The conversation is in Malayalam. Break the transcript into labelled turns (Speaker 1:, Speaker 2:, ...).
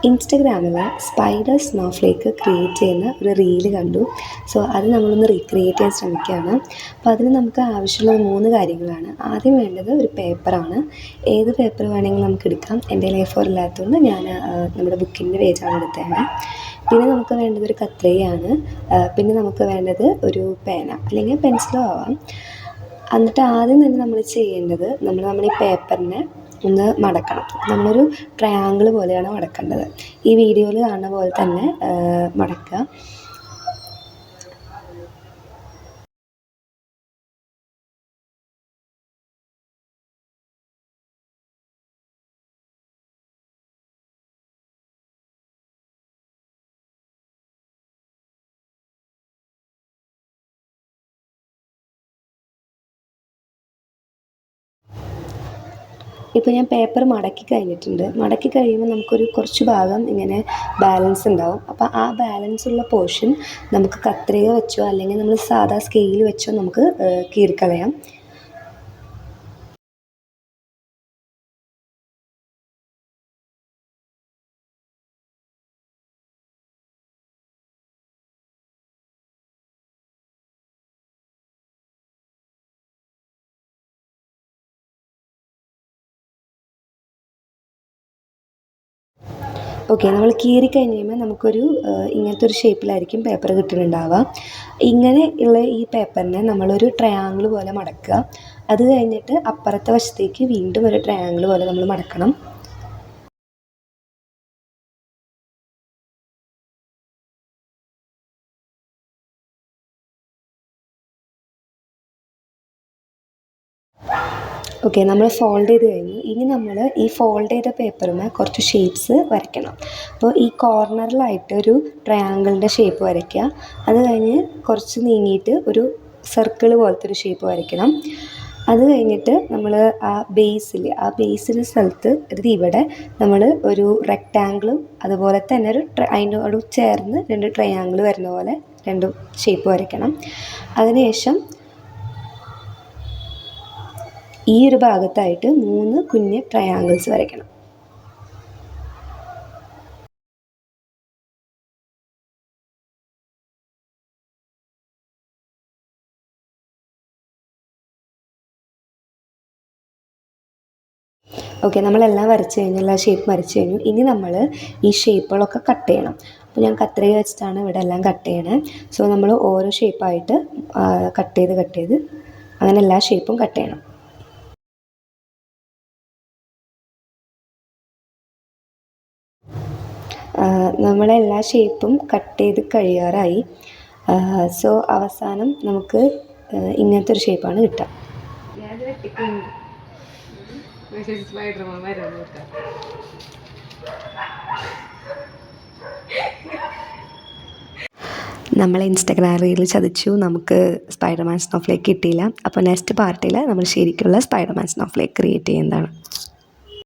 Speaker 1: ഇൻസ്റ്റഗ്രാമിൽ സ്പൈഡർ സ്നോഫ്ലേക്ക് ക്രിയേറ്റ് ചെയ്യുന്ന ഒരു റീല് കണ്ടു. സോ അത് നമ്മളൊന്ന് റീക്രിയേറ്റ് ചെയ്യാൻ ശ്രമിക്കുകയാണ്. അപ്പോൾ അതിന് നമുക്ക് ആവശ്യമുള്ള 3 കാര്യങ്ങളാണ്. ആദ്യം വേണ്ടത് ഒരു പേപ്പറാണ്. ഏത് പേപ്പർ വേണമെങ്കിലും നമുക്ക് എടുക്കാം. എൻ്റെ A4 ഇല്ലാത്തതുകൊണ്ട് ഞാൻ നമ്മുടെ ബുക്കിൻ്റെ പേജാണ് എടുത്തത്. പിന്നെ നമുക്ക് വേണ്ടത് ഒരു കത്രികയാണ്. പിന്നെ നമുക്ക് വേണ്ടത് ഒരു പേന അല്ലെങ്കിൽ പെൻസിലോ ആവാം. എന്നിട്ട് ആദ്യം തന്നെ നമ്മൾ ചെയ്യേണ്ടത് നമ്മുടെ ഈ പേപ്പറിനെ ഒന്ന് മടക്കണം. നമ്മളൊരു ട്രയാങ്കിൾ പോലെയാണ് മടക്കേണ്ടത്. ഈ വീഡിയോയിൽ കാണുന്ന പോലെ തന്നെ മടക്കുക. ഇപ്പോൾ ഞാൻ പേപ്പർ മടക്കി കഴിഞ്ഞിട്ടുണ്ട്. മടക്കി കഴിയുമ്പോൾ നമുക്കൊരു കുറച്ച് ഭാഗം ഇങ്ങനെ ബാലൻസ് ഉണ്ടാവും. അപ്പോൾ ആ ബാലൻസ് ഉള്ള പോർഷൻ നമുക്ക് കത്രിക വെച്ചോ അല്ലെങ്കിൽ നമ്മൾ സാധാ സ്കെയിൽ വെച്ചോ നമുക്ക് കീറിക്കളയാം. ഓക്കെ, നമ്മൾ കീറി കഴിഞ്ഞ് കഴിയുമ്പോൾ നമുക്കൊരു ഇങ്ങനത്തെ ഒരു ഷേപ്പിലായിരിക്കും പേപ്പർ കിട്ടുന്നുണ്ടാവുക. ഇങ്ങനെ ഉള്ള ഈ പേപ്പറിനെ നമ്മളൊരു ട്രയാങ്കിൾ പോലെ മടക്കുക. അത് കഴിഞ്ഞിട്ട് അപ്പുറത്തെ വശത്തേക്ക് വീണ്ടും ഒരു ട്രയാങ്കിൾ പോലെ നമ്മൾ മടക്കണം. ഓക്കെ, നമ്മൾ ഫോൾഡ് ചെയ്ത് കഴിഞ്ഞു. ഇനി നമ്മൾ ഈ ഫോൾഡ് ചെയ്ത പേപ്പറിന് കുറച്ച് ഷേപ്സ് വരയ്ക്കണം. അപ്പോൾ ഈ കോർണറിലായിട്ട് ഒരു ട്രയാങ്കിളിൻ്റെ ഷേപ്പ് വരയ്ക്കുക. അത് കഴിഞ്ഞ് കുറച്ച് നീങ്ങിയിട്ട് ഒരു സർക്കിൾ പോലത്തെ ഒരു ഷേപ്പ് വരയ്ക്കണം. അത് കഴിഞ്ഞിട്ട് നമ്മൾ ആ ബേസിൽ സ്ഥലത്ത് ഇവിടെ നമ്മൾ ഒരു റെക്റ്റാങ്കിളും അതുപോലെ തന്നെ അതിനോട് ചേർന്ന് 2 ട്രയാങ്കിൾ വരുന്ന പോലെ 2 ഷേപ്പ് വരയ്ക്കണം. അതിനുശേഷം ഈ ഒരു ഭാഗത്തായിട്ട് 3 കുഞ്ഞ് ട്രയാങ്കിൾസ് വരയ്ക്കണം. ഓക്കെ, നമ്മളെല്ലാം വരച്ച് കഴിഞ്ഞു, എല്ലാ ഷേപ്പ് വരച്ച് കഴിഞ്ഞു. ഇനി നമ്മൾ ഈ ഷേപ്പുകളൊക്കെ കട്ട് ചെയ്യണം. അപ്പോൾ ഞാൻ കത്രിക വെച്ചിട്ടാണ് ഇവിടെ എല്ലാം കട്ട് ചെയ്യണേ. സോ നമ്മൾ ഓരോ ഷേപ്പായിട്ട് കട്ട് ചെയ്ത് അങ്ങനെ എല്ലാ ഷേപ്പും കട്ട് ചെയ്യണം. നമ്മളെല്ലാ ഷേപ്പും കട്ട് ചെയ്ത് കഴിയാറായി. സോ അവസാനം നമുക്ക് ഇങ്ങനത്തെ ഒരു ഷേപ്പാണ് കിട്ടുക. നമ്മളെ ഇൻസ്റ്റാഗ്രാം റീൽ ചതിച്ചു, നമുക്ക് സ്പൈഡർമാൻ സ്നോഫ്ലേക്ക് കിട്ടിയില്ല. അപ്പോൾ നെക്സ്റ്റ് പാർട്ടിൽ നമ്മൾ ശരിക്കുള്ള സ്പൈഡർമാൻ സ്നോഫ്ലേക്ക് ക്രിയേറ്റ് ചെയ്യുന്നതാണ്.